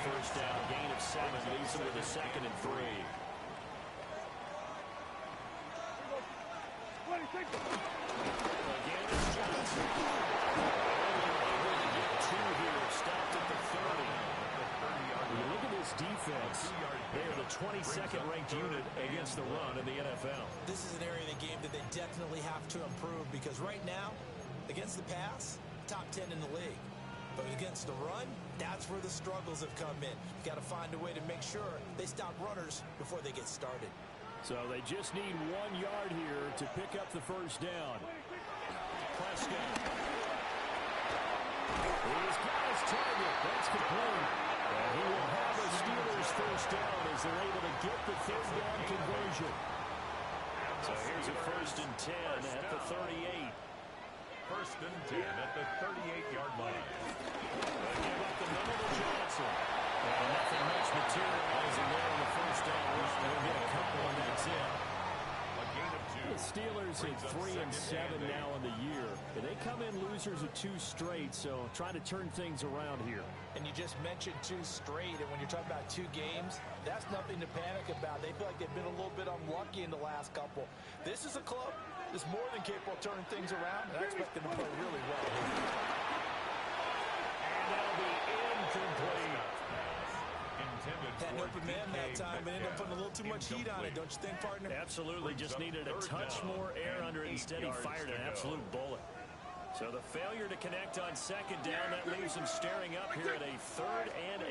first down. Gain of 7 leaves them with a 2nd and 3. Again, it's Johnson. Able to get 2 here. Stopped at the 30. When you look at this defense, they are the 22nd ranked unit against the run in the NFL. This is an area of the game that they definitely have to improve because right now, against the pass, top 10 in the league. But against the run, that's where the struggles have come in. You've got to find a way to make sure they stop runners before they get started. So they just need 1 yard here to pick up the first down. Prescott. He's got his target. That's complete. And he will have the Steelers first down as they're able to get the 3rd down conversion. So here's a 1st and 10 at the 38. 1st and 10 at the 38-yard line. They give up the middle to Johnson. And nothing much materializing there on the first down run. They'll get a couple, and that's it. A gain of 2. The Steelers at 3 and 7 now in the year. And they come in losers of 2 straight, so trying to turn things around here. And you just mentioned 2 straight, and when you're talking about 2 games, that's nothing to panic about. They feel like they've been a little bit unlucky in the last couple. This is a club that's more than capable of turning things around, and I expect them to play really well here. And that'll be incomplete. Had an open man that time, but ended up putting a little too much heat on it, don't you think, partner? Absolutely, just needed a touch more air under it. Instead, he fired an absolute bullet. So the failure to connect on 2nd down, that leaves him staring up here at a 3rd and 8.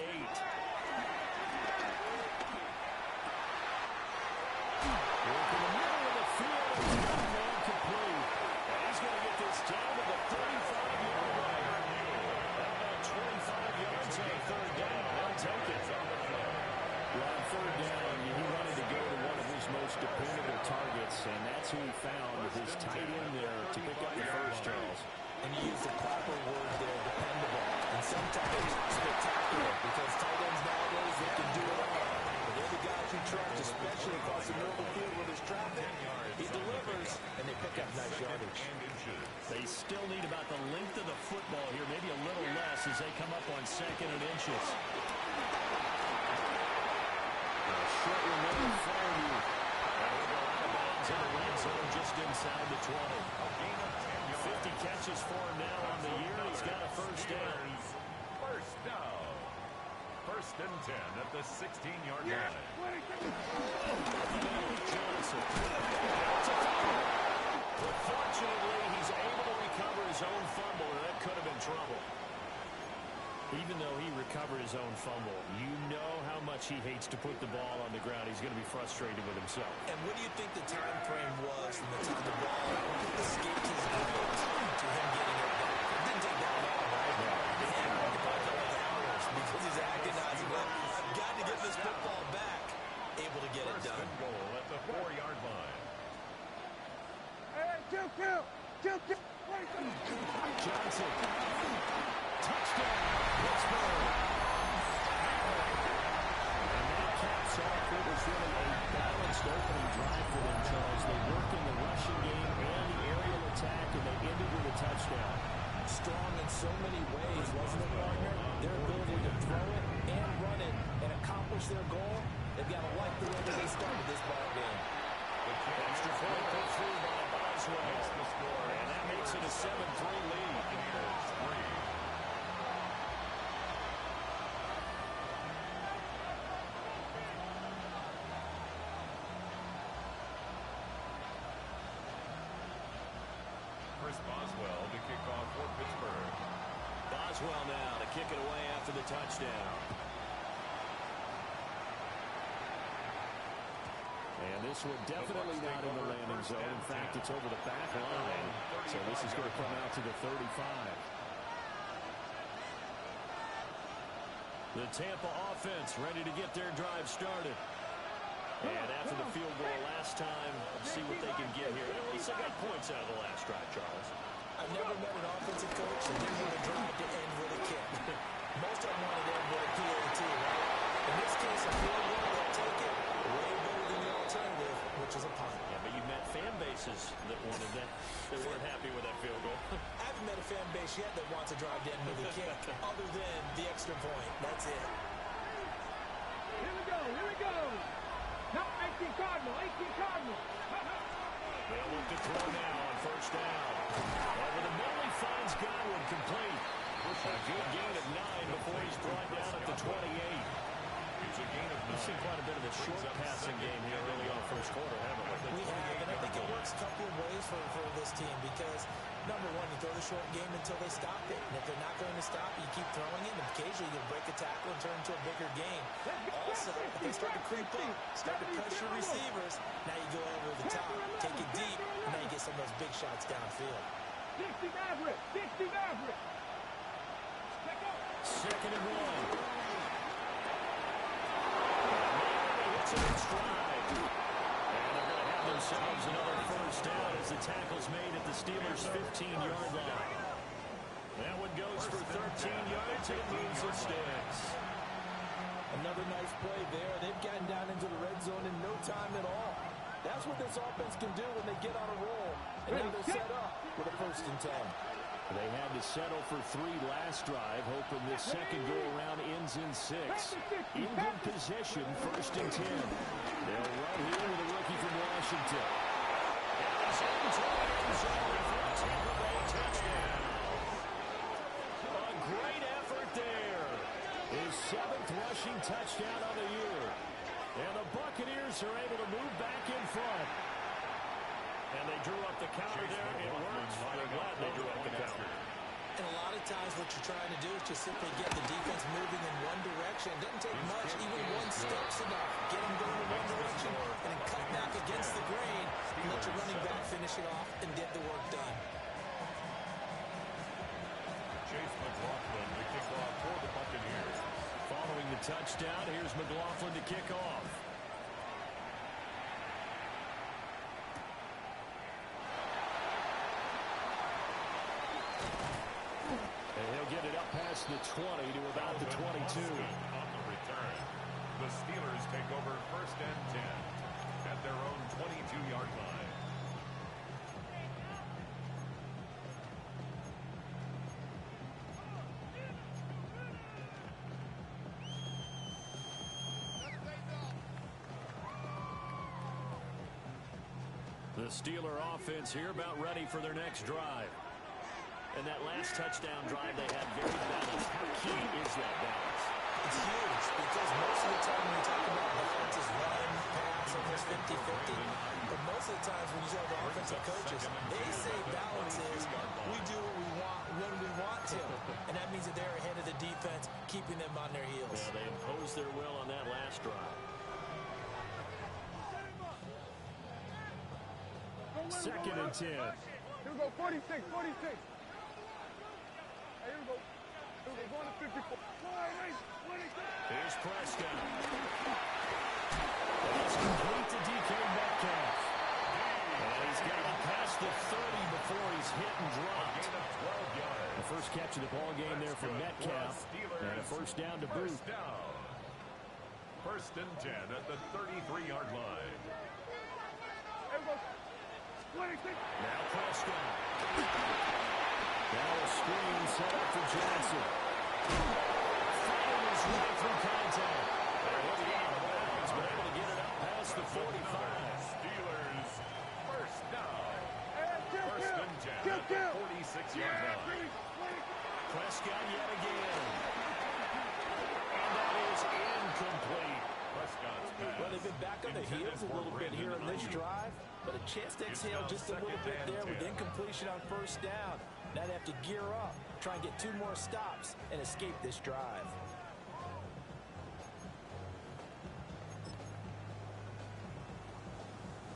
Work in the middle of the field, and complete. And he's going to get this down to the 35-yard line. About 25 yards on 3rd down. They'll take it. Well, on 3rd down, he wanted to go to one of his most dependable targets, and that's who he found with his tight end there to pick up the first, Charles. And he used the proper word there, dependable. And sometimes spectacular, because tight ends nowadays, they can do it all. But they're the guys you trust, especially across the middle of the field where there's traffic. He delivers, and they pick up nice yardage. They still need about the length of the football here, maybe a little less as they come up on 2nd and inches. Short remaining Fairview. And we'll go out of bounds in the red zone just inside the 20. A gain of 10. 50 catches for him now on the year. He's got a first down. First down. 1st and 10 at the 16-yard line. Johnson. It's a fumble. But fortunately, he's able to recover his own fumble, and that could have been trouble. Even though he recovered his own fumble, you know how much he hates to put the ball on the ground. He's going to be frustrated with himself. And what do you think the time frame was from the time the ball escaped his hands to him getting it back? It didn't take that long, right? They had him probably like hours because he's agonizing. I've got to get this football back. Able to get it done. First and goal at the 4-yard line. Hey, Johnson. Touchdown, Pittsburgh. And that caps off what was really a balanced opening drive for them, Charles. They worked in the rushing game and the aerial attack, and they ended with a touchdown. Strong in so many ways, wasn't it, partner? Their ability to throw it and run it and accomplish their goal, they've got to like the way that they started this ball game. Extra point put through by Boswell. And that makes it a 7-3 lead. Chris Boswell to kick off for Pittsburgh. Boswell now to kick it away after the touchdown. And this one definitely not in the landing zone. In fact, it's over the back line. So this is going to come out to the 35. The Tampa offense ready to get their drive started. And after the field goal last time, let's see what they can get here. At least they got points out of the last drive, Charles. I've never met an offensive coach that didn't want to drive to end with a kick. Most of them wanted to end with a PAT, right? In this case, a field goal, they'll take it way better than the alternative, which is a punt. Yeah, but you've met fan bases that wanted that. They weren't happy with that field goal. I haven't met a fan base yet that wants to drive to end with a kick, other than the extra point. That's it. Here we go. Here we go. No, 18 Cardinal. 18 Cardinal. They'll look to throw now on first down. Over the middle, he finds Godwin complete. A good gain of 9 before he's brought down at the 28. It's a gain of 9. We've seen quite a bit of a short passing game here early on first quarter, haven't we? We have, and I think it works a couple of ways for this team because, number one, you throw the short game until they stop it. And if they're not going to stop it, you keep throwing it, and occasionally you'll break a tackle and turn into a bigger game. Also, if they start to creep up, start to pressure receivers, now you go over the top, take it deep, and now you get some of those big shots downfield. 60 Maverick. 60 Maverick. Second and 1. Hits it in stride. And they're going to have themselves another first down as the tackle's made at the Steelers' 15-yard line. That one goes for 13 yards and it moves the sticks. Another nice play there. They've gotten down into the red zone in no time at all. That's what this offense can do when they get on a roll. And now they're set up with a 1st and 10. They had to settle for 3 last drive, hoping this second go-around ends in 6. In good possession, 1st and 10. They'll run here with a rookie from Washington. And he's into the end zone for a Tampa Bay touchdown. A great effort there. His 7th rushing touchdown of the year. And the Buccaneers are able to move back in front. And they drew up the counter there. It worked. They're glad they drew up the counter. And a lot of times what you're trying to do is just simply get the defense moving in one direction. It doesn't take much. Even one step's enough. Get them going in one direction and then cut back against the grain and let your running back finish it off and get the work done. Chase McLaughlin to kick off for the Buccaneers. Following the touchdown, here's McLaughlin to kick off. He'll get it up past the 20 to about the 22. On the return, the Steelers take over 1st and 10 at their own 22-yard line. The Steeler offense here about ready for their next drive. And that last touchdown drive they had very balanced. How key is that balance? It's huge because most of the time when you talk about balance is run, pass, almost 50-50. But most of the times when you talk to offensive coaches, they say balance is we do what we want when we want to. And that means that they're ahead of the defense, keeping them on their heels. Yeah, they imposed their will on that last drive. Second and 10. Here we go, 46, 46. Hey, here we go. Here we go, going to 54. Here's Prescott. That's complete to DK Metcalf. And he's got it past the 30 before he's hit and dropped. The first catch of the ball game there for Metcalf. And a first down to boot. 1st and 10 at the 33-yard line. Here we go. 26. Now Prescott. Now a screen set up for Johnson. Fighting his way through contact. They're looking out of bounds, but able to get it up past the 45. Steelers 1st down. Hey, 1st and 10 at the 46-yard line. Prescott yet again. And that is incomplete. Prescott's pass. Well, they've been back on the heels a little bit here in this drive, but a chance to exhale just a little bit there with incompletion on 1st down. Now they have to gear up, try and get 2 more stops, and escape this drive.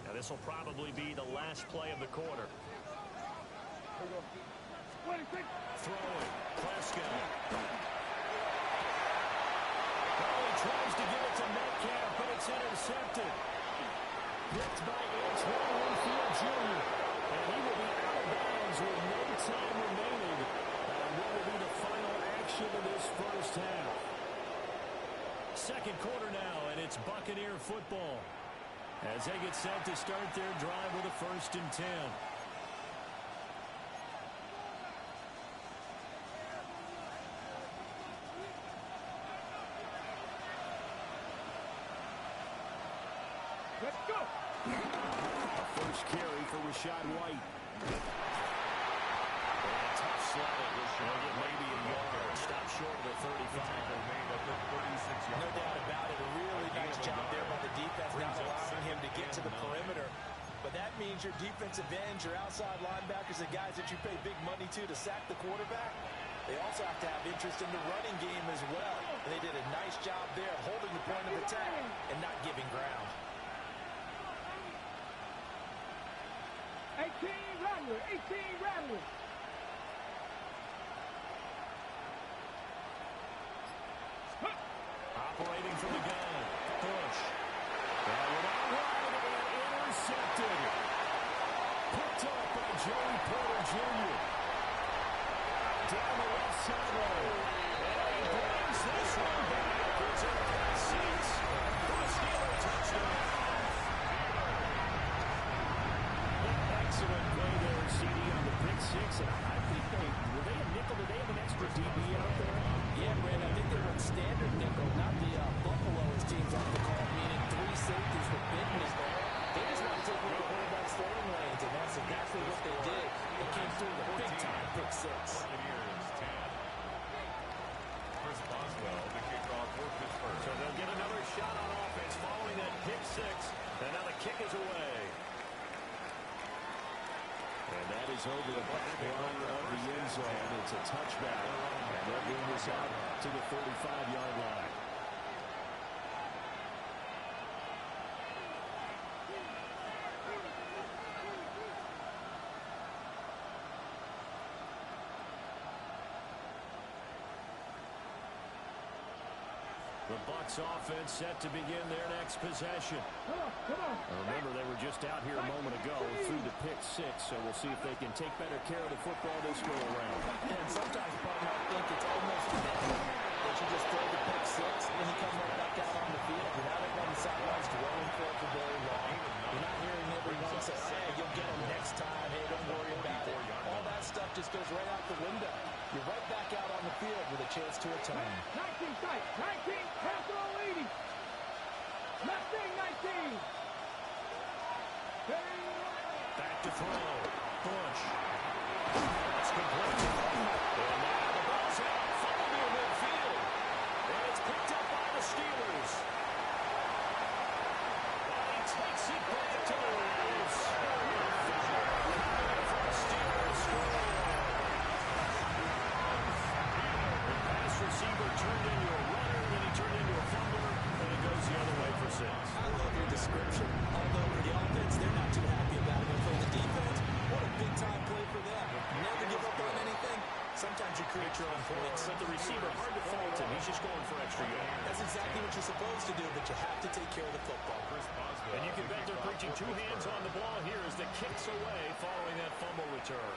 Now this will probably be the last play of the quarter. Here we go. 26. Throwing. Prescott. Oh, he tries to give it to Metcalf, but it's intercepted. Picked by Antoine Winfield Jr. And he will be out of bounds with no time remaining. And what will be the final action of this first half? Second quarter now, and it's Buccaneer football as they get set to start their drive with a 1st and 10. first carry for Rashad White. Tough sledding. He'll get maybe a yard. Stop short of the 35. No doubt about it. A really nice job there by the defense, not allowing him to get to the perimeter. But that means your defensive ends, your outside linebackers, the guys that you pay big money to sack the quarterback, they also have to have interest in the running game as well. And they did a nice job there holding the point of attack and not giving ground. 18 Rattler, 18 Rattler. Operating from the gun. Bush. That one out wide and intercepted. Picked up by Joey Porter Jr. Down the left sideline. And he brings this one back. It's a pass six. For the Steelers touchdown. Excellent play there, CD, on the pick six. And I think were they a nickel? Did they have an extra DB out there? Yeah, Brad, I think they went standard nickel, not the Buffalo as teams like to call it, meaning three safeties with Bidness there. They just want to take away the quarterback's throwing lanes, and that's exactly what they did. They came through the big-time pick six. Chris Boswell, the kickoff for Pittsburgh. So they'll get another shot on offense following that pick six. And now the kick is away. And that is over the back line of the end zone. It's a touchback. And they'll bring this out to the 35-yard line. The Bucs offense set to begin their next possession. Remember, they were just out here a moment ago through the pick six, so we'll see if they can take better care of the football this go around. And sometimes, Bud, I think it's almost inevitable that you just throw the pick six and then you come right back out on the field. You're not on the sidelines dwelling for it for very long. You're not hearing everyone say, hey, you'll get them next time. Hey, don't worry about it. All that stuff just goes right out the window. You're right back out on the field with a chance to atone. 19 tight, 19, pass it all 80. Left thing, 19. Back to throw. Bush. That's complete. And now the ball's out. Fumble near midfield. And it's picked up by the Steelers. And he takes it back to the Rams. For the Steelers score. The pass receiver turned into a runner, then he turned into a fumbler, and it goes the other way for six. I love your description. Although for the offense, they're not too happy about it. But for the defense, what a big-time play for them. Never give up on anything. Sometimes you create your own points. But the receiver, hard to fault him. He's just going for extra yards. That's exactly what you're supposed to do, but you have to take care of the football. And you can bet they're preaching two hands on the ball here as the kick's away following that fumble return.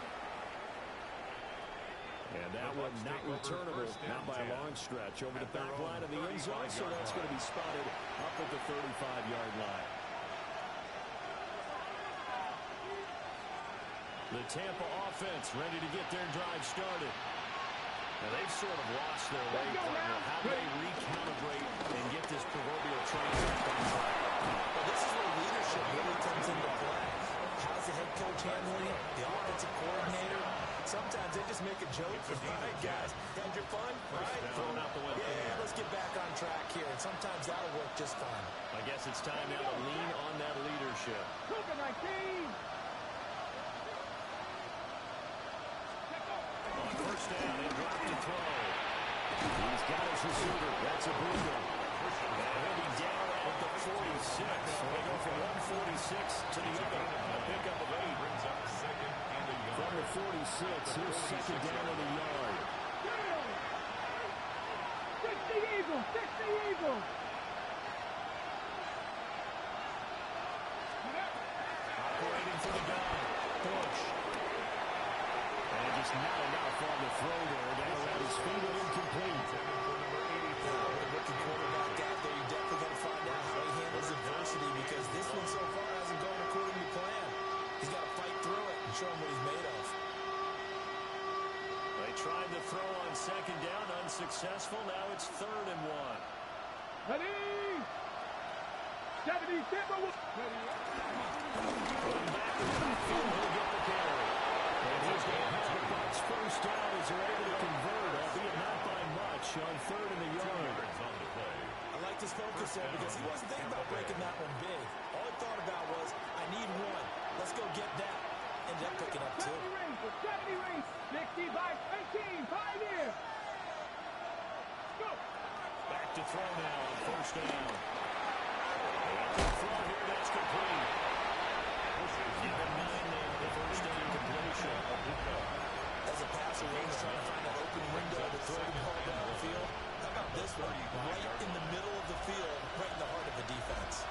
And that one not returnable, not by a long stretch, over the back line of the end zone, so that's going to be spotted up at the 35-yard line. The Tampa offense ready to get their drive started. Now they've sort of lost their way, partner. How do they recalibrate and get this proverbial train back on track? Well, this is where leadership really comes into play. How's the head coach handling it? The offensive coordinator? Sometimes they just make a joke. All right, guys, had your fun? All right, Thrown out the window. Yeah, let's get back on track here. And sometimes that'll work just fine. I guess it's time now to lean on that leadership. Cook it, 19. On first down, they drop to throw. He's got his receiver. That's a boomer. And he'll be down at the 46. So they go from 146 to the other. A pickup of 8. Brings up second and a yard. From the 46, here's second down of the yard. 60 Eagles, 60 Eagles. Operating for the gun. Bush. And just not enough on the throw there. Down around his feet and incomplete. With a rookie quarterback out there, you're definitely going to find out how he handles adversity because this one so far hasn't gone according to plan. He's got to fight through it and show him what he's made of. They tried the throw on second down, unsuccessful. Now it's 3rd and 1. Ready? 70 Timberwolves. Back in the backfield, he'll get the carry. And he's going to have the Bucs first down as they're able to convert, albeit not by much, on third in the yard. I like his focus there because he wasn't thinking about breaking that one big. All he thought about was, I need one. Let's go get that. Ended up picking up 2. 70 rings. 60 by 18. Pioneer. Go. Back to throw now on first down. And throw here, that's complete. Even 9 there on the first down completion. As a passer, he's trying to find that open window to throw the ball down the field. How about this one? Right in the middle of the field, right in the heart of the defense.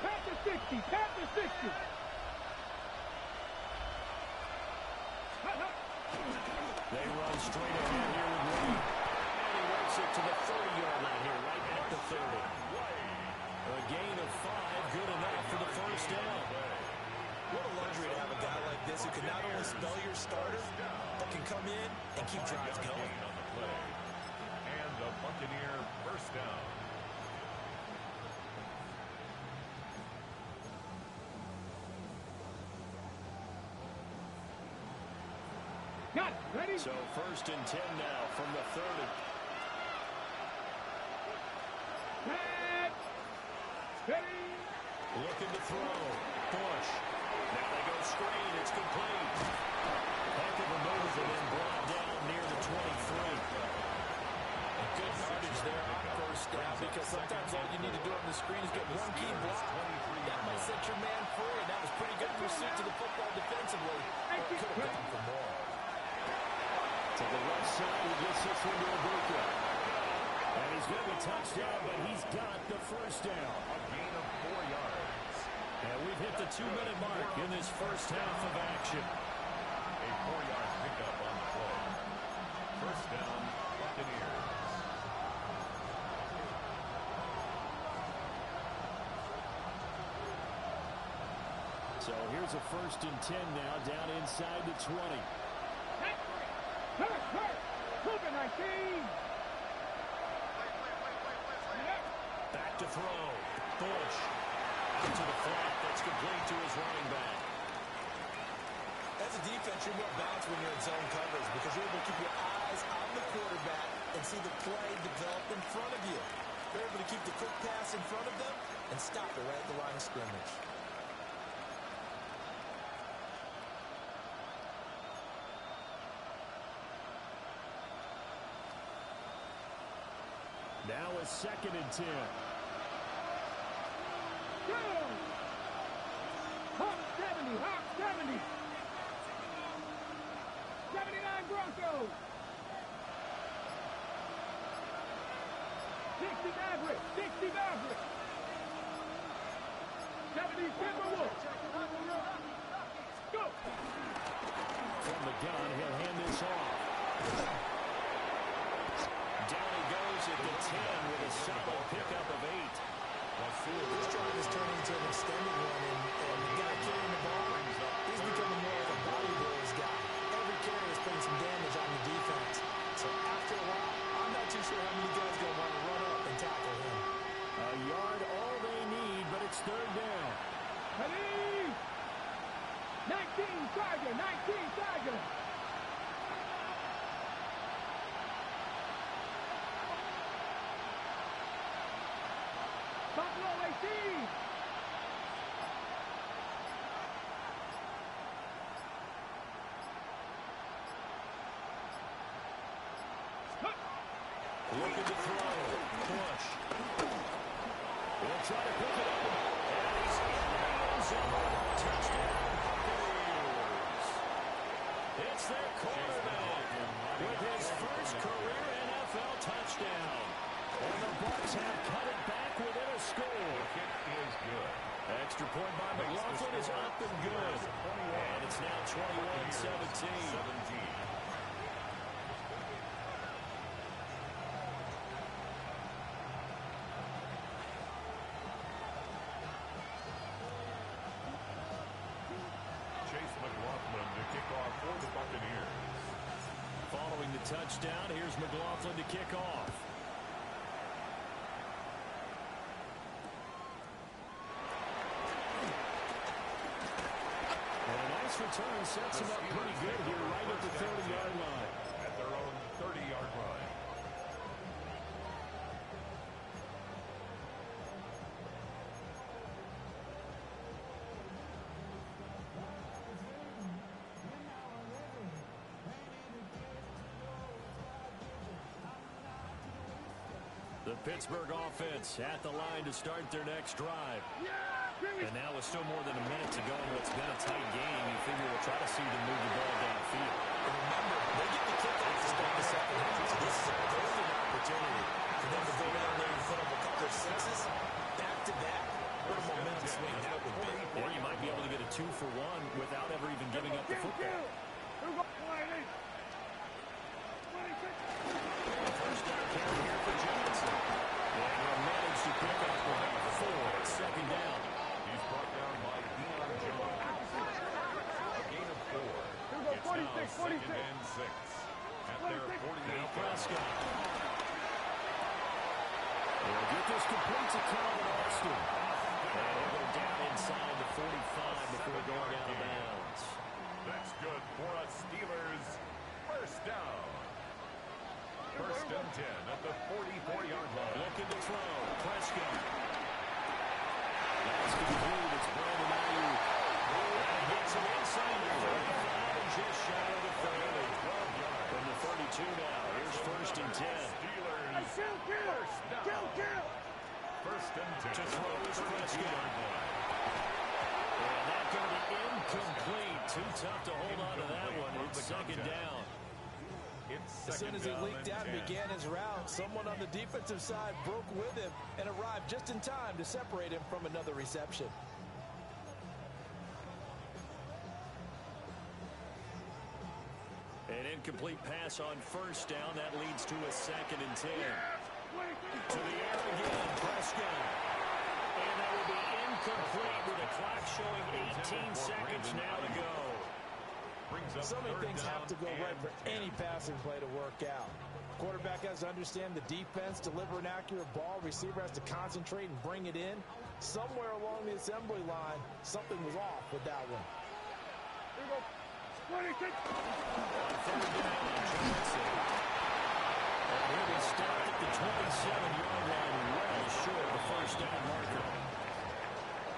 Pass to 60. Pass to 60. They run straight ahead here with Wade. And he works it to the 30-yard line here, right at the 30. A gain of 5, good enough for the first down. What a luxury to have a guy like this who can not only spell your starter, but can come in and keep drives going. On the play. And a Buccaneer first down. Got it. Ready? So first and 10 now from the 30. Pat. Ready. Looking to throw. Bush. Now they go screen. It's complete. Heck of a move and then brought down near the 23. Good yardage there on first down because sometimes all you need to do on the screen is get one key block. That might set your man free, and that was pretty good pursuit to the football defensively. Could have gone for more. To the left side, he gets this one to Ibuka. And he's going to be touchdown, but he's got the first down. A gain of 4 yards. And we've hit the 2-minute mark in this first half of action. A 4-yard pickup on the play. First down, Buccaneers. So here's a first and 10 now, down inside the 20. Hurt. Moving 19. Back to throw. Bush. Out to the flat. That's complete to his running back. As a defense, you're more balanced when you're in zone coverage because you're able to keep your eyes on the quarterback and see the play develop in front of you. You're able to keep the quick pass in front of them and stop it right at the line of scrimmage. Now a second and 10. Go. Hawk 70. Hawk 70. 79 Broncos. 60 Mavericks. 60 Mavericks. 70 Timberwolves. Go. From the gun, he'll hand this off. Down he goes at the 10 with a solid pickup of 8. This drive is turning into an extended one, and the guy carrying the ball, he's becoming more of a body boys guy. Every carry is putting some damage on the defense. So after a while, I'm not too sure how many guys are going to want to run up and tackle him. A yard all they need, but it's third down. Ready. 19 Tiger. 19 Tiger. Buffalo 18. Looking to throw. Bush. He'll try to pick it up. And he's in the end zone. Touchdown, Buccaneers. It's their quarterback with his first career NFL touchdown. And the Bucs have cut it back within a score. Kick is good. Extra point by McLaughlin is up and good. And it's now 21-17. Chase McLaughlin to kick off for the Buccaneers. Following the touchdown, here's McLaughlin to kick off. this return sets them up pretty good here right at the 30-yard line. At their own 30-yard line. The Pittsburgh offense at the line to start their next drive. And now with still more than a minute to go in what's been a tight game, you figure we'll try to see them move the ball downfield. And remember, they get the kickoff to start the second half. So this is a golden opportunity for them to go down there and put up a couple of sixes. Back-to-back. What a momentum swing that would be. Or you might be able to get a 2-for-1 without ever even giving up the football. First down carry here for Johnson. And he'll manage to pick up about 4. Second down. He's brought down by Deion Jones. A gain of 4. It's now 2nd and 6. At their 48. Prescott. They'll get this complete to Calvin Austin. And he'll go down inside the 45 before going out of bounds. That's good for a Steelers first down. First and 10 at the 44-yard line. Looking to throw. Prescott. That's complete. It's Brandon Ayuk. And gets him inside the 35, just shy of the 30. 12 yards. From the 32 now. Here's first and 10. Steelers first down. First and 10 To throw is Prescott. And that going to be incomplete. Too tough to hold on to that one. It's second down. As soon as he leaked out and began his route, someone on the defensive side broke with him and arrived just in time to separate him from another reception. An incomplete pass on first down. That leads to a second and 10. To the air again, Prescott. And that will be incomplete with the clock showing 18 seconds now to go. So many things have to go right for any passing play to work out. Quarterback has to understand the defense, deliver an accurate ball. Receiver has to concentrate and bring it in. Somewhere along the assembly line, something was off with that one. Here we go. 26. Third down, Johnson. And here we start at the 27-yard line, well short of the first down marker.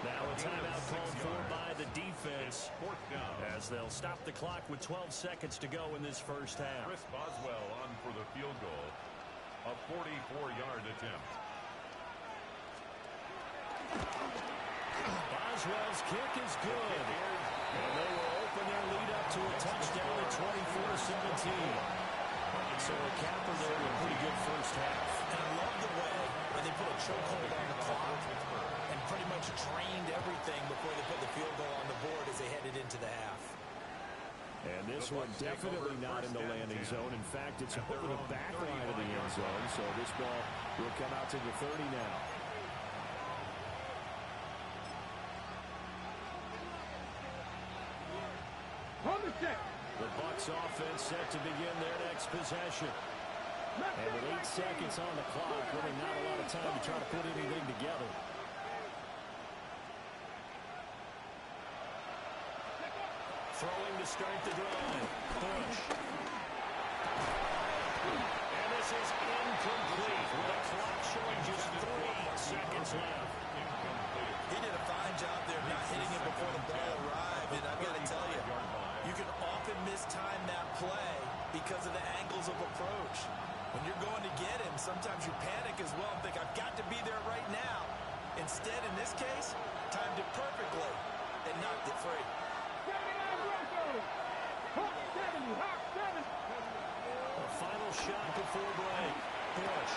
Now a timeout called for by the defense as they'll stop the clock with 12 seconds to go in this first half. Chris Boswell on for the field goal. A 44-yard attempt. Boswell's kick is good. And they will open their lead up to a touchdown at 24-17. So a capper there with a pretty good first half. And I love the way when they put a chokehold on the clock and pretty much drained everything before they put the field goal on the board as they headed into the half. And this one definitely not in the landing zone. In fact, it's over the back line of the end zone. So this ball will come out to the 30 now. The Bucs offense set to begin their next possession. And with 8 seconds on the clock, really not a lot of time to try to put anything together. Throwing to start the drive. Bush. And this is incomplete with the clock showing just 3 seconds left. He did a fine job there not hitting it before the ball arrived. And I've got to tell you, you can often mistime that play because of the angles of approach. When you're going to get him, sometimes you panic as well and think, I've got to be there right now. Instead, in this case, timed it perfectly and knocked it free. A final shot before break. Bush.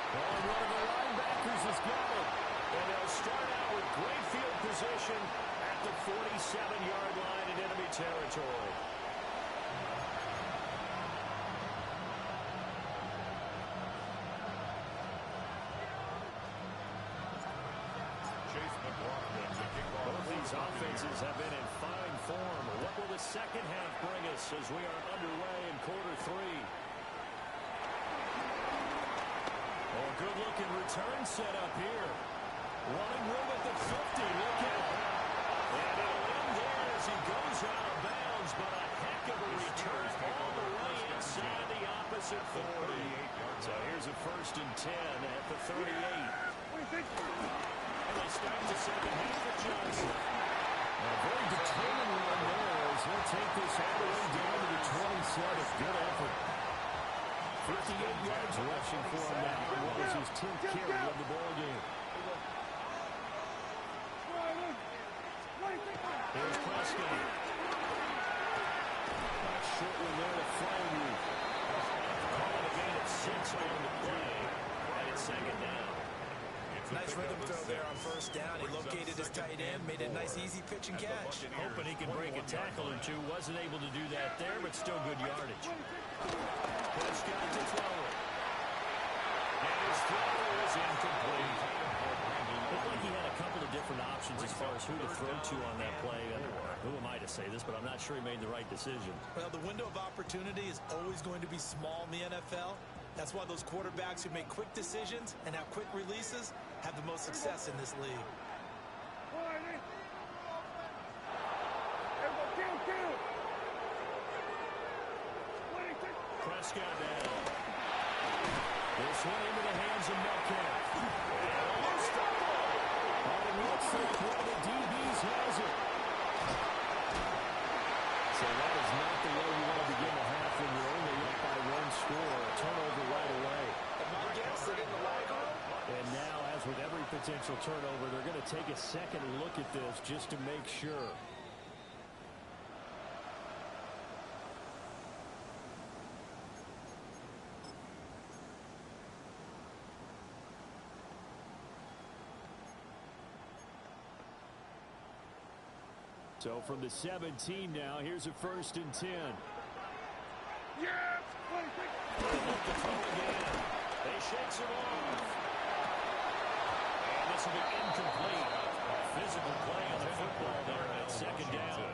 And one of the linebackers has got it. And they'll start out with great field position at the 47-yard line in enemy territory. Both these offenses have been in fine form. What will the second half bring us as we are underway in quarter 3? Oh, good-looking return set up here. Running room 38. And they start the second half with Johnson. A very determined run there as he'll take this all the way down to the 27. Good effort. 58 yards rushing for him now. What was his 10th carry of the ball game? Here's Prescott. Short one there to Freiermuth. Call it a gain of 6 on the play. And it's second down. Nice rhythm throw there on first down. He located his tight end, made a nice easy pitch and catch. Hoping he can break a tackle or two. Wasn't able to do that there, but still good yardage. Prescott to throw it. And his throw is incomplete. Looked like he had a couple of different options as far as who to throw to on that play. Who am I to say this, but I'm not sure he made the right decision. Well, the window of opportunity is always going to be small in the NFL. That's why those quarterbacks who make quick decisions and have quick releases have the most success in this league. Prescott down. This one into the hands of Metcalf. And almost fumble. And it looks like one of the DBs has it. So that is not the way you want to begin the half when you're only up by one score. A turnover right away. My guess, they didn't like him. And now, as with every potential turnover, they're going to take a second look at this just to make sure. So from the 17 now, here's a 1st and 10. Yes! They look to throw again. They shakes it off. And this will be incomplete. Physical play on the football there at second down.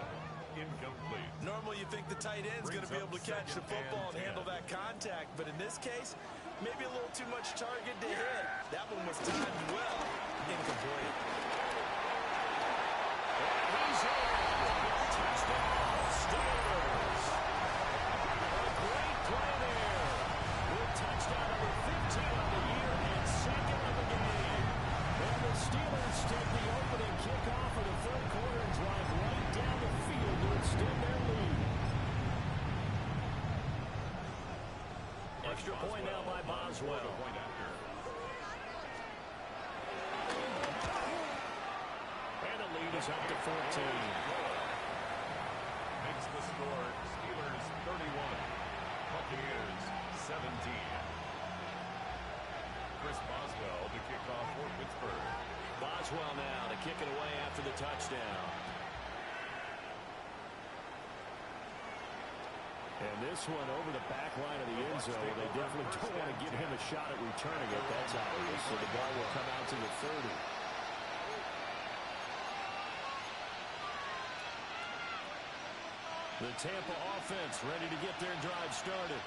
Incomplete. Normally you think the tight end's going to be able to catch the football and handle that contact, but in this case, maybe a little too much target to hit. That one was timed well. Incomplete. He's in. Touchdown, Steelers. A great play there. With touchdown number 15 on the year and second of the game. And the Steelers take the opening kickoff of the third quarter and drive right down the field to extend their lead. Extra point now by Boswell. And the lead is up to 14. Makes the score Steelers 31, Buccaneers 17. Chris Boswell to kick off for Pittsburgh. Boswell now to kick it away after the touchdown. And this one over the back line of the end zone. They definitely don't want to give him a shot at returning it. That's obvious. So the ball will come out to the 30. The Tampa offense ready to get their drive started.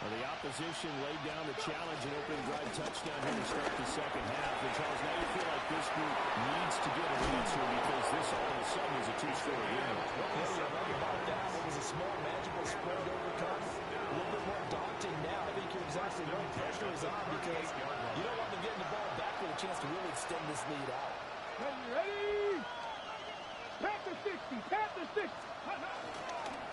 Well, the opposition laid down the challenge and opening drive touchdown here to start the second half. And Charles, now you feel like this group needs to get an answer because this all of a sudden is a two-score game. It was a small, manageable spread to overcome. A little bit more daunting now. I think you're exactly right. Pressure is on because you don't want them getting the ball back with a chance to really extend this lead out. Ready? Pat the 60. Pat the 60.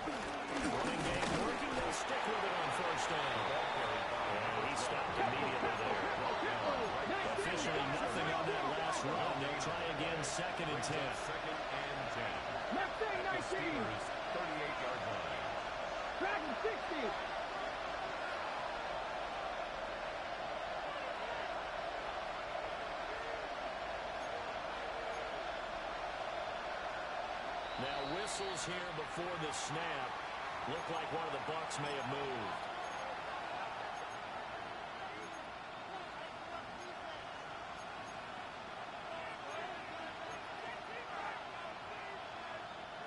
Running game working. They stick with it on first down. And he stopped immediately there. Officially nothing on that last run. They'll try again, 2nd and 10. 2nd and 10. Left thing, 19. Steelers 38-yard line. Dragon 60. Now whistles here before the snap. Looked like one of the Bucs may have moved.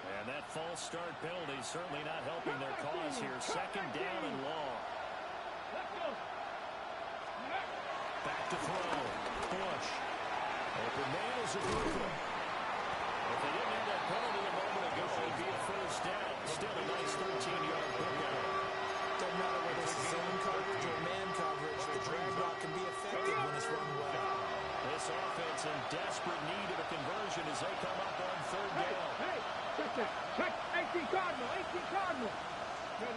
And that false start penalty certainly not helping their cause here. 2nd down and long. Back to throw. Bush. Open man is a mover. If they didn't have that penalty a moment ago, it would be a first down. Still a nice 13-yard pickup. Doesn't matter whether it's zone coverage or man coverage, the drag route can be effective when it's run well. This offense in desperate need of a conversion as they come up on third down. Hey, check that. Check. 18 Cardinal. 18 Cardinal. The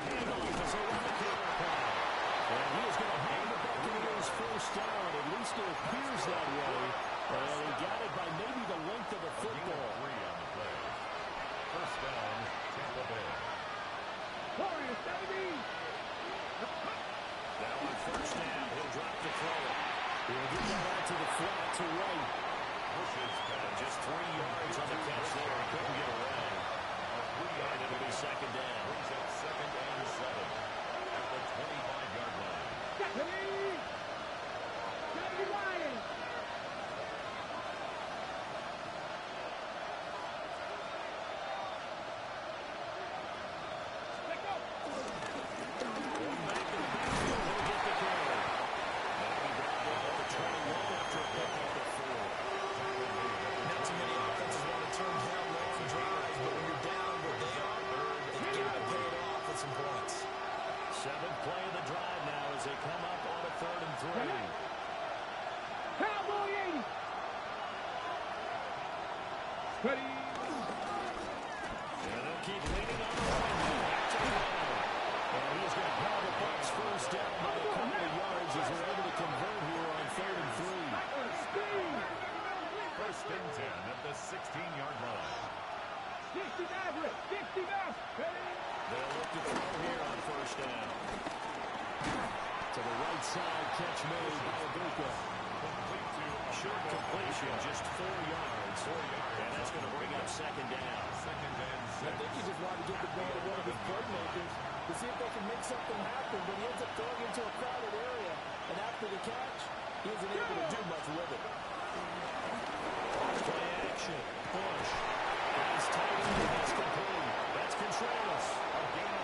handoff as they run the counter play. And he is going to hang the Buccaneers first down. At least it appears that way. And he got it by maybe the length of the football. 3 on the play. First down, Tampa Bay. Warriors, 70. Now on first down, he'll drop the throw. He'll get that out to the flat to right. Pushes past. Just 3 yards on the catch there. He couldn't get away. And it'll be second down. Brings up 2nd and 7 at the 25-yard line. 70. 70 Lions. Let's go. Going back to the backfield, he'll get the carry. Now he brought down at the 21 after a pickup at 4. Not too many offenses want to turn down long drives, but when you're down where they are, they've got to pay it off with some points. 7th play of the drive now as they come up on a 3rd and 3. Cowboy 80. Ready. And they'll keep leaning on the line. Back to the line. And he's going to pound the Bucs first down by a couple of yards as they're able to convert here on 3rd and 3. First and 10 at the 16-yard line. 60 Maverick. 60 Maverick. Ready. They'll look to throw here on first down. To the right side, catch made by Abuka. Complete to Short completion, just 4 yards. 4 yards. And that's going to bring up second down. 2nd and I think he just wanted to get the ball to one of his playmakers to see if they can make something happen, but he ends up throwing into a crowded area. And after the catch, he isn't able to do much with it. Play action. Push. He's tight end. That's complete. That's Contreras.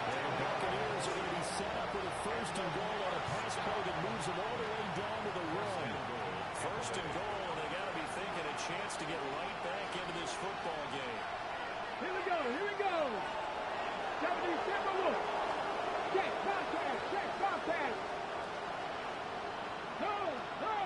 And Buccaneers are going to be set up with a 1st and goal on a pass play that moves them all the way down to the run. 1st and goal, and they got to be thinking a chance to get right back into this football game. Here we go. Here we go. 70 Timberwolves. Check. Bobcat. Check. Bobcat. No. No.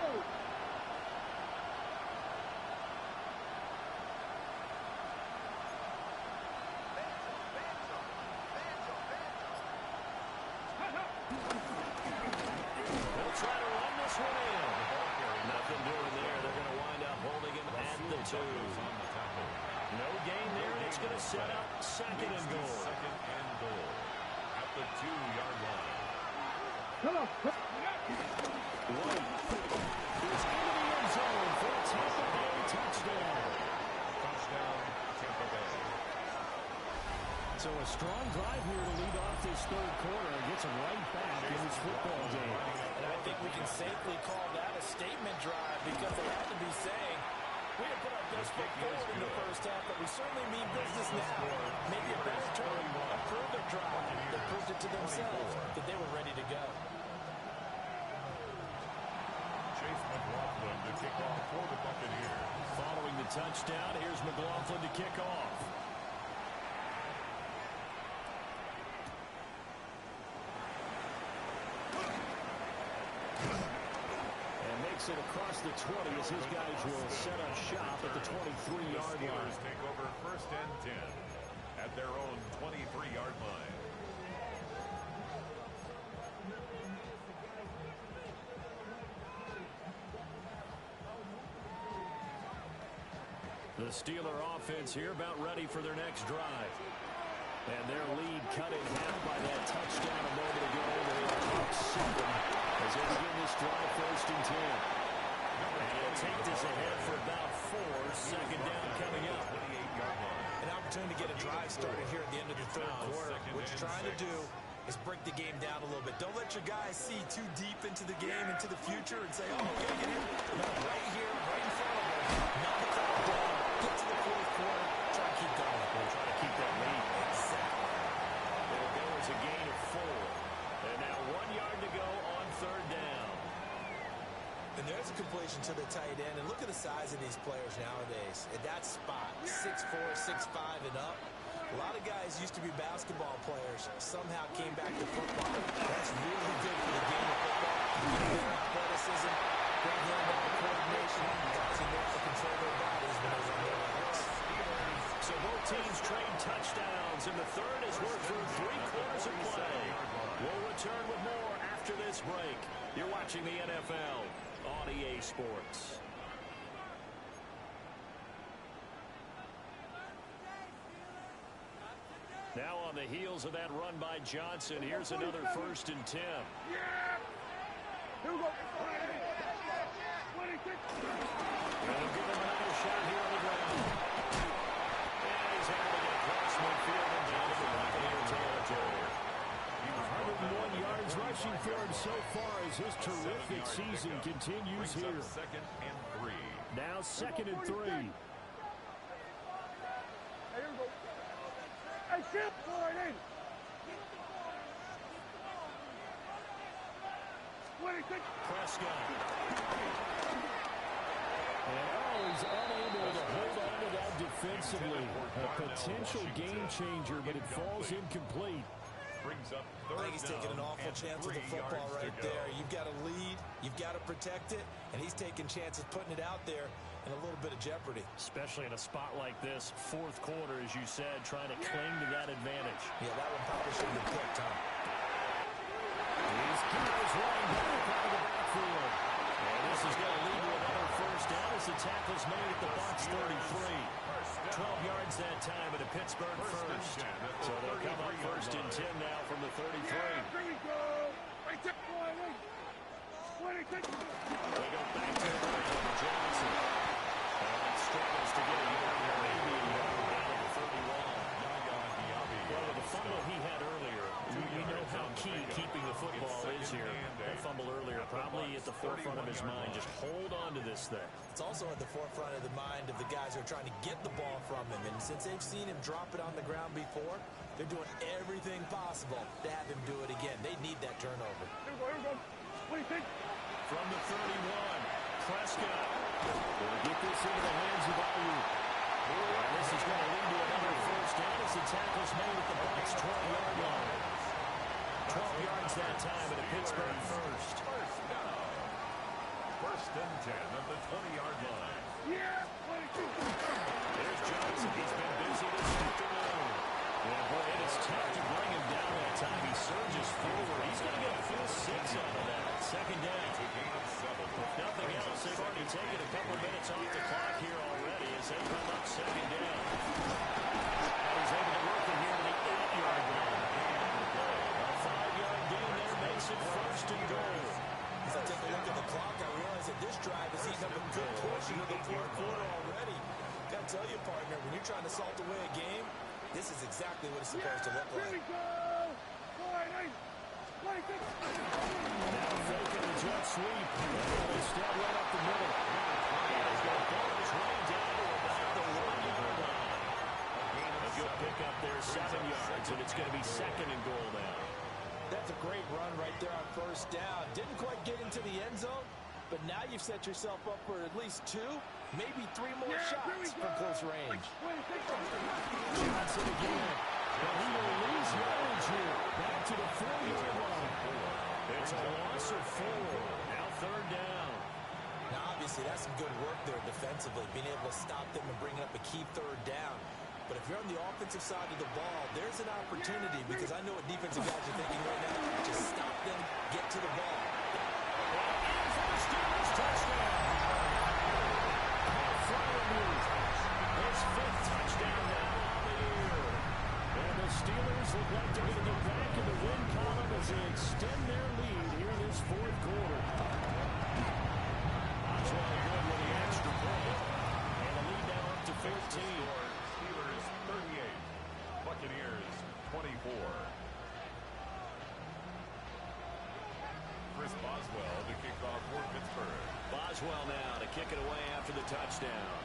They'll try to run this one in. Nothing doing there. They're going to wind up holding him at the 2. No gain there. It's going to set up 2nd and goal. 2nd and goal at the 2-yard line. Come on. White is into the end zone for a Tampa Bay touchdown. Touchdown, Tampa Bay. So a strong drive here to lead off this 3rd quarter and gets him right back in this football game. And I think we can safely call that a statement drive because they had to be saying, we have put our best foot forward in the first half, but we certainly mean business now. Maybe a better term, improve their drive. They proved it to themselves that they were ready to go. Chase McLaughlin to kick off for the Buccaneers. Following the touchdown, here's McLaughlin to kick off. It across the 20 as his guys will set up shop at the 23-yard line. Steelers take over 1st and 10 at their own 23-yard line. The Steeler offense here about ready for their next drive. And their lead cut in half by that touchdown a moment ago. They are up 7 as they begin this drive 1st and 10. And he'll take this ahead for about 4. 2nd down coming up. 28-yard line. An opportunity to get a drive started here at the end of the 3rd quarter. What you're trying to do is break the game down a little bit. Don't let your guys see too deep into the game, into the future, and say, oh, we're going to get in. No, right here, right in front of them. Knock the clock down. Get to the 4th quarter. Try to keep going. We'll try to keep that lead. Exactly. There goes a gain of 4. And now 1 yard to go on 3rd down. And there's a completion to the tight end. And look at the size of these players nowadays. At that spot, 6'4", 6'5", and up. A lot of guys used to be basketball players, somehow came back to football. That's really good for the game of football. Better athleticism, great hand-eye coordination, guys who know how to control their bodies when they're on their legs. So both teams trade touchdowns, and the third as we're through 3 quarters of play. We'll return with more after this break. You're watching the NFL on EA Sports. Now on the heels of that run by Johnson, here's another 1st and 10. Yeah! Here we go. 26. They'll give him another shot here on the ground. And he's able to get across midfield and down to the Buccaneer territory. 101 yards rushing for him so far as his terrific season continues here. 2nd and 3. Now 2nd and 3. Hey, here we go. Hey, Chip, forward in. 26. Prescott. And he's unable to hold on to that defensively. A potential game changer, but it falls incomplete. Brings up I 3rd think he's taking an down awful and chance with 3 the football yards to right go. there. You've got to lead, you've got to protect it, and he's taking chances putting it out there in a little bit of jeopardy. Especially in a spot like this, 4th quarter, as you said, trying to cling to that advantage. Yeah, that one probably should have been picked, Tom. He's running back out of the backfield. And this is going to lead to another 1st down as the tackle's made at the Bucs 33. 12 yards that time at a Pittsburgh 1st. So they'll come up 1st and 10 now from the 33. Here we go. Hey, Chip, forward in. 26. They go back to the right over Johnson. And struggles to get it here. Maybe down to the 31. Well, with the fumble he had earlier, we know how key keeping the football is here. That fumble earlier probably at the forefront of his mind. Just hold on to this thing. It's also at the forefront of the mind of the guys who are trying to get the ball from him. And since they've seen him drop it on the ground before, they're doing everything possible to have him do it again. They need that turnover. Here we go. 26. From the 31, Prescott will get this into the hands of Ayuk. And this is going to lead to another 1st down as the tackle's made at the Bucs 12-yard line. 12 yards that time at a Pittsburgh 1st. 1st and 10 at the 20-yard line. Yeah, 22. There's Johnson. He's been busy this afternoon. Yeah, boy, it is tough to bring him down that time. He surges forward. He's going to get a full 6 out of that. 2nd down. If nothing else, they've already taken a couple minutes off the clock here already as they come up 2nd down. And he's able to work it here to the 8-yard line. A 5-yard gain there makes it 1st and goal. As I take a look at the clock, I realize that this drive has eaten up a good portion of the 4th quarter already. Got to tell you, partner, when you're trying to salt away a game, this is exactly what it's supposed to look Here we like. go. Forward in. 26. Now faking the jet sweep. Instead, right up the middle. He's going to pull his way down to about the 1-yard line. A good pickup there, 7 yards, and it's going to be 2nd and goal now. That's a great run right there on 1st down. Didn't quite get into the end zone, but now you've set yourself up for at least 2, maybe 3 more shots from close range. 26. Johnson again. And he will lose yardage here. Back to the 4-yard line. It's a loss of 4. Now 3rd down. Now, obviously, that's some good work there defensively, being able to stop them and bring up a key 3rd down. But if you're on the offensive side of the ball, there's an opportunity because I know what defensive guys are thinking right now. Just stop them, get to the ball. And for the Steelers, touchdown. His 5th touchdown now on the year. And the Steelers look like they're going to get back in the win column as they extend their lead here in this 4th quarter. Osweiler good with the extra point. And the lead now up to 15. Steelers 38, Buccaneers 24. Chris Boswell to kick off for Pittsburgh. Boswell now to kick it away after the touchdown.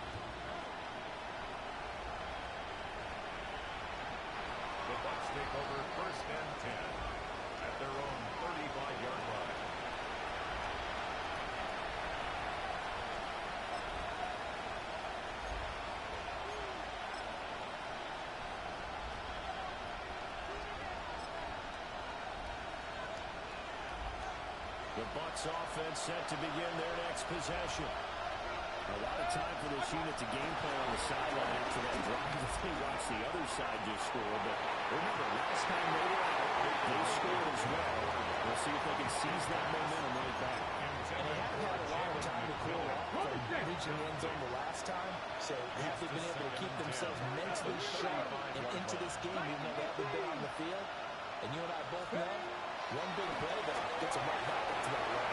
The Bucs take over 1st and 10 at their own 35-yard line. Bucs offense set to begin their next possession. A lot of time for this unit to game plan on the sideline after that drive if they watch the other side just score. But remember, last time they were out, they scored as well. We'll see if they can seize that momentum right back. And they haven't had a lot of time to cool off from reaching the end zone the last time. So have they been able to keep themselves mentally sharp and into this game even though they haven't been on the field? And you and I both know one big play that gets them right back into that run.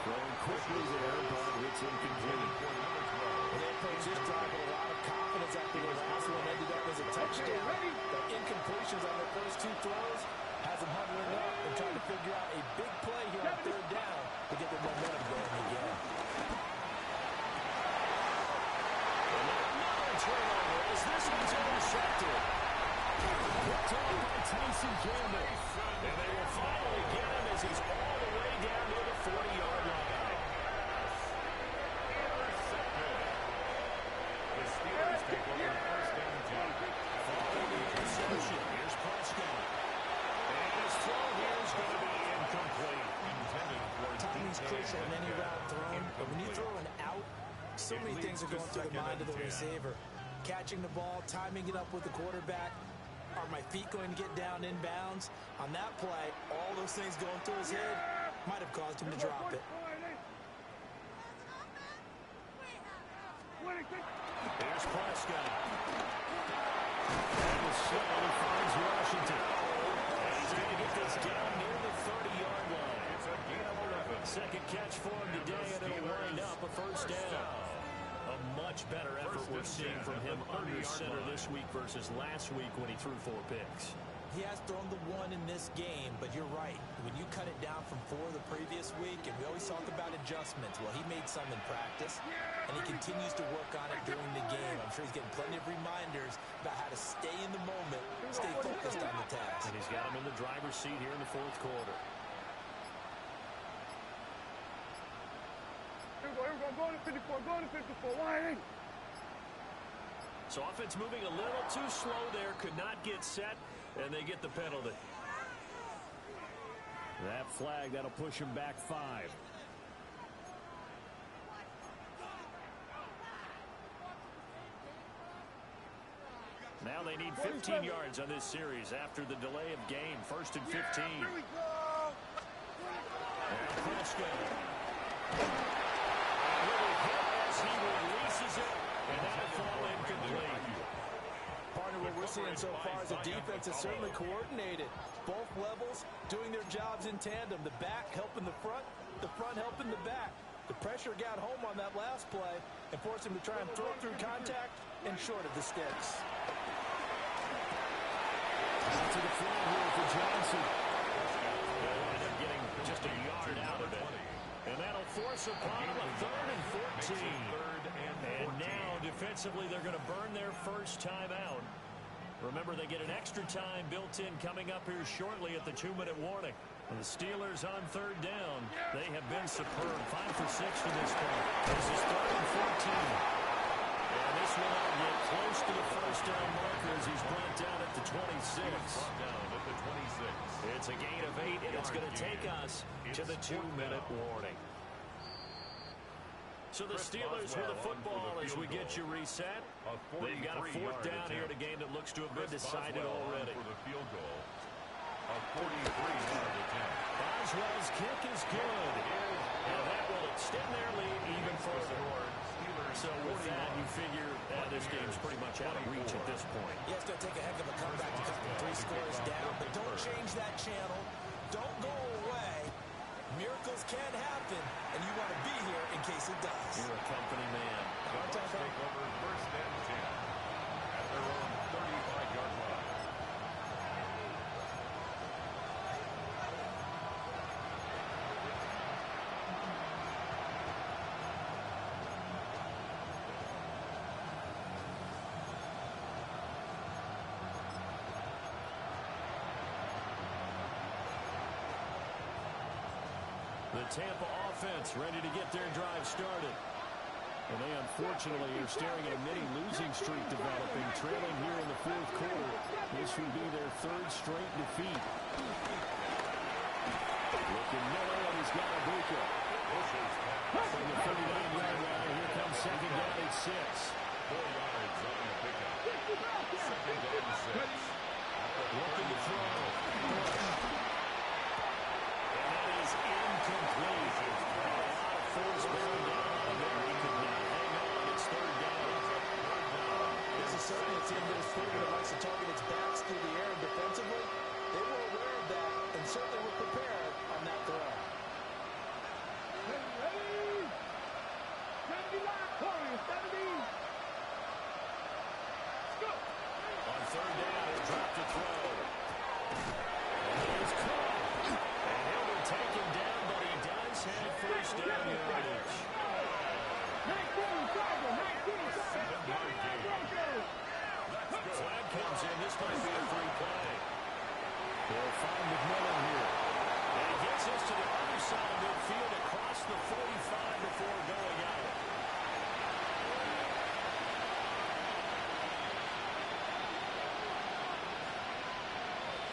Throwing quickly there, but it's incomplete. And they approached this drive with a lot of confidence after their last one ended up as a touchdown. The incompletions on their first two throws has them huddling up and trying to figure out a big play here on third down to get their momentum going again. Another turnover as this one's intercepted. Picked off by Tyson Campbell. And they will finally get him as he's all the way down to the 40-yard line. The Steelers take over first and 10. Following the interception, here's Prescott. And his throw here is going to be incomplete. Intended for Timing's crucial in any route thrown, but when you throw an out, so many things are going through the mind of the receiver. Catching the ball, timing it up with the quarterback. Are my feet going to get down inbounds? On that play, all those things going through his head might have caused him to drop it. Here's Prescott. And the shuttle finds Washington. And he's going to get this down near the 30-yard line. It's a gain of 11. Second catch for him today, and it'll wind up a first down. A much better effort we're seeing from him under center this week versus last week when he threw 4 picks. He has thrown the one in this game, but you're right. When you cut it down from 4 the previous week, and we always talk about adjustments, well, he made some in practice, and he continues to work on it during the game. I'm sure he's getting plenty of reminders about how to stay in the moment, stay focused on the task. And he's got him in the driver's seat here in the fourth quarter. Here we go, go to 54, go to 54, wide. So offense moving a little too slow there, could not get set, and they get the penalty. That flag, that'll push him back 5. Now they need 15 yards on this series after the delay of game. First and 15. Here we go. And Prescott. A little hit as he releases it, and that'll fall incomplete. Partner, what we're seeing so far is the defense is certainly coordinated. Both levels doing their jobs in tandem. The back helping the front helping the back. The pressure got home on that last play and forced him to try and throw through contact and short of the sticks. Out to the flat here for Johnson. They'll end up getting just a yard out of it. And that'll force upon him a 3rd and 14. And now, defensively, they're going to burn their first time out. Remember, they get an extra time built in coming up here shortly at the 2-minute warning. And the Steelers on 3rd down. They have been superb. 5 for 6 for this point. This is 3rd and 14. And this will not get close to the first down marker as he's brought down at the 26. It's a gain of 8, and it's going to take us to the 2-minute warning. So the Steelers with the football as we get you reset. They've got a 4th down here in a game that looks to have been decided already. For the field goal of 43 out of the 10. Boswell's kick is good. And that will extend their lead even further. So with that, you figure this game's pretty much out of reach at this point. Yeah, it's going to take a heck of a comeback to cut from 3 scores down, but don't change that channel. Don't go away. Miracles can happen, and you want to be here in case it does. You're a company man. Bucs take over first and 10 at their own 35-yard line. The Tampa offense ready to get their drive started. And they unfortunately are staring at a mini losing streak developing, trailing here in the fourth quarter. This would be their 3rd straight defeat. Looking middle, and he's got a Buca. From the 39-yard line, here comes second down at 6. 4 yards on the pickup. Second down 6. Looking to throw. And that is incomplete. A lot of force bearing down on there. He could not hang on. It's third down. This is certainly a team that has proven it likes to target its backs through the air and defensively. They were aware of that and certainly were prepared on that throw. Ready? 70 line, Corey, 70. Go. On third down, he'll drop to throw. And here's Cook. And he'll be taken down, but he does have first down yardage. 19, Tiger, 19, Tiger. Flag comes in. This might be a free play. They'll find McMillan here. And he gets us to the other side of midfield across the 45 before going out.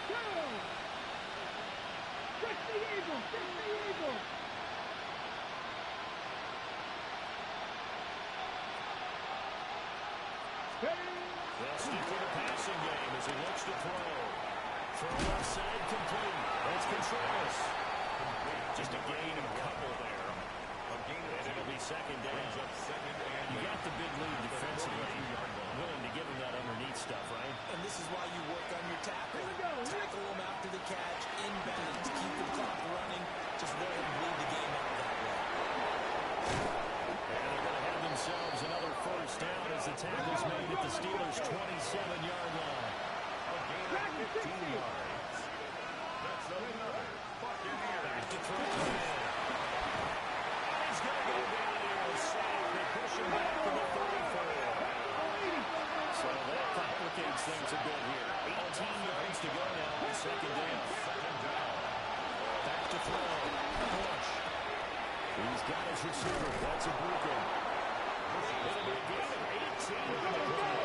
Go. 60 Eagles, 60 Eagles. They'll stick with the passing game as he looks to throw. Throw left side complete. That's Contreras. Just a gain of a couple there. And it'll be second down. You got the big lead defensively. Willing to give him that underneath stuff, right? And this is why you work on your tackle. Tackle them after the catch, inbound, to keep the clock running. Just let him bleed the game out that way. And they're going to have themselves another first down as the tackle's made at the Steelers' 27-yard line. A gain of 15 yards. That's another Buccaneers. Back to throw again. He's going to go down here and save. They push him back to the 34. So that complicates things a bit here. 18 yards to go now on second down. Back to throw. Bush. He's got his receiver. That's a Buca. It'll be a gain of 18 on the play.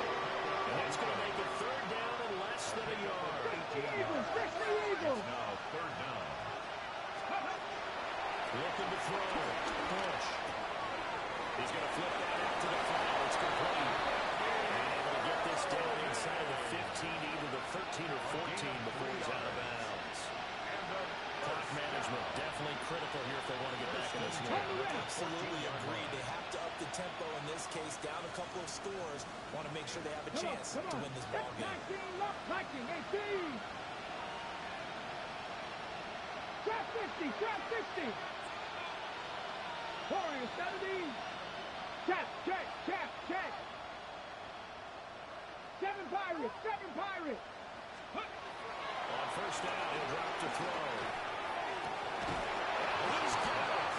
And that's going to make it third down and less than a yard. 60 Eagles, 60 Eagles. Now third down. Looking to throw. Bush. He's going to flip that out to the flat. It's complete. And able to get this down inside of the 15, either the 13 or 14 before he's out of bounds. Clock management definitely critical here if they want to get back in this game. Absolutely agreed. They have to up the tempo in this case, down a couple of scores. Want to make sure they have a chance to win this ball game. 19, left, 18. Trap 50, trap 50. Corey, 70. Check, check, check, check. 7 Pirates, 7 Pirates. On first down, he'll drop to throw. He's got it.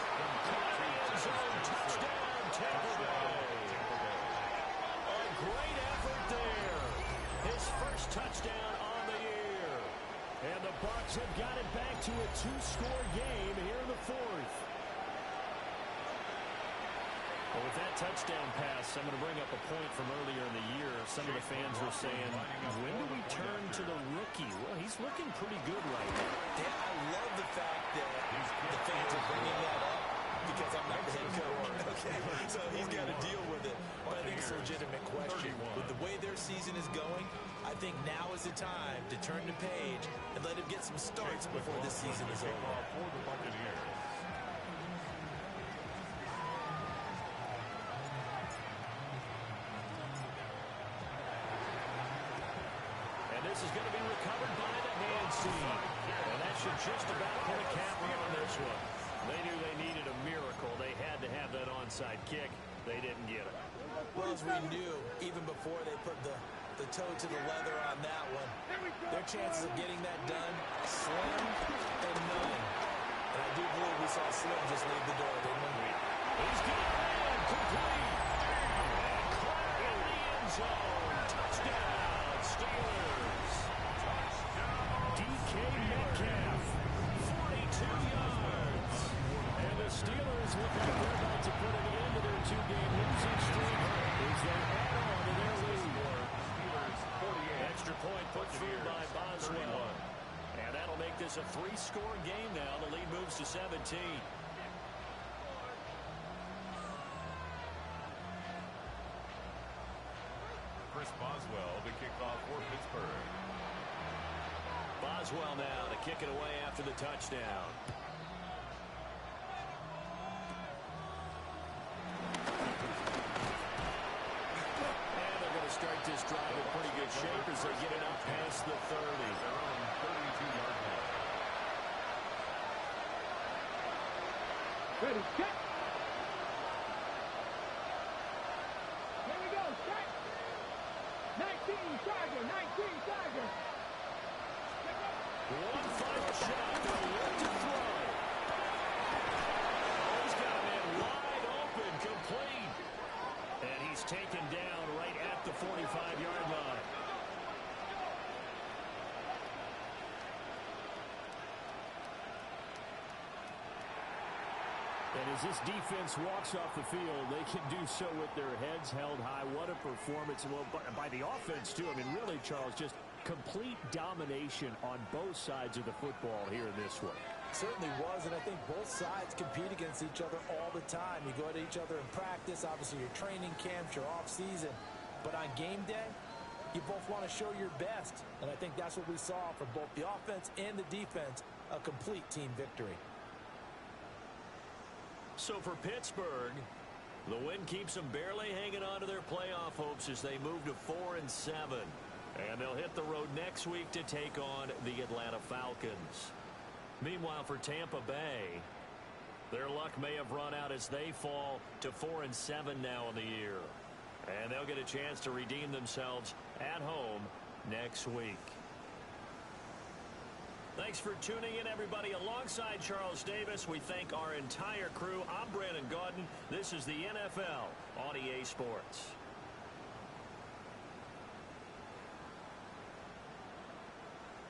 Caught in the end zone. Touchdown, Tampa Bay. A great effort there. His first touchdown on the year. And the Bucs have got it back to a 2-score game here in the fourth. Well, with that touchdown pass, I'm going to bring up a point from earlier in the year. Some of the fans were saying, when do we turn to the rookie? Well, he's looking pretty good right now. Dan, I love the fact that the fans are bringing that up because I'm not the head coach. Okay, so he's got to deal with it. But I think it's a legitimate question. With the way their season is going, I think now is the time to turn the page and let him get some starts before this season is over. For the Buccaneers. This is going to be recovered by the hands team. And that should just about put a cap on this one. They knew they needed a miracle. They had to have that onside kick. They didn't get it. Well, as we knew, even before they put the toe to the leather on that one, their chances of getting that done, slim and none. And I do believe we saw Slim just leave the door, didn't we? He's got it. Complete. And clear in the end zone. Touchdown, Steelers. DK Metcalf, 42 yards. And the Steelers look like they're about to put an end to their 2-game losing streak as they add on to their lead. Extra point put through by Boswell. And that'll make this a 3-score game now. The lead moves to 17. Chris Boswell, the kickoff for Pittsburgh. Boswell now to kick it away after the touchdown. And they're going to start this drive in pretty good shape as they get it up past the 30. Their own 32-yard line. Ready, check. Here we go, check. 19, Tiger, 19, Tiger. One final shot. They'll look to throw. Oh, he's got a man wide open, complete. And he's taken down right at the 45-yard line. And as this defense walks off the field, they can do so with their heads held high. What a performance. Well, by the offense, too. I mean, really, Charles, just complete domination on both sides of the football here in this one. Certainly was, and I think both sides compete against each other all the time. You go at each other in practice, obviously your training camps, your off-season. But on game day, you both want to show your best. And I think that's what we saw for both the offense and the defense, a complete team victory. So for Pittsburgh, the win keeps them barely hanging on to their playoff hopes as they move to 4-7. And they'll hit the road next week to take on the Atlanta Falcons. Meanwhile, for Tampa Bay, their luck may have run out as they fall to 4-7 now in the year. And they'll get a chance to redeem themselves at home next week. Thanks for tuning in, everybody. Alongside Charles Davis, we thank our entire crew. I'm Brandon Gaudin. This is the NFL on EA Sports.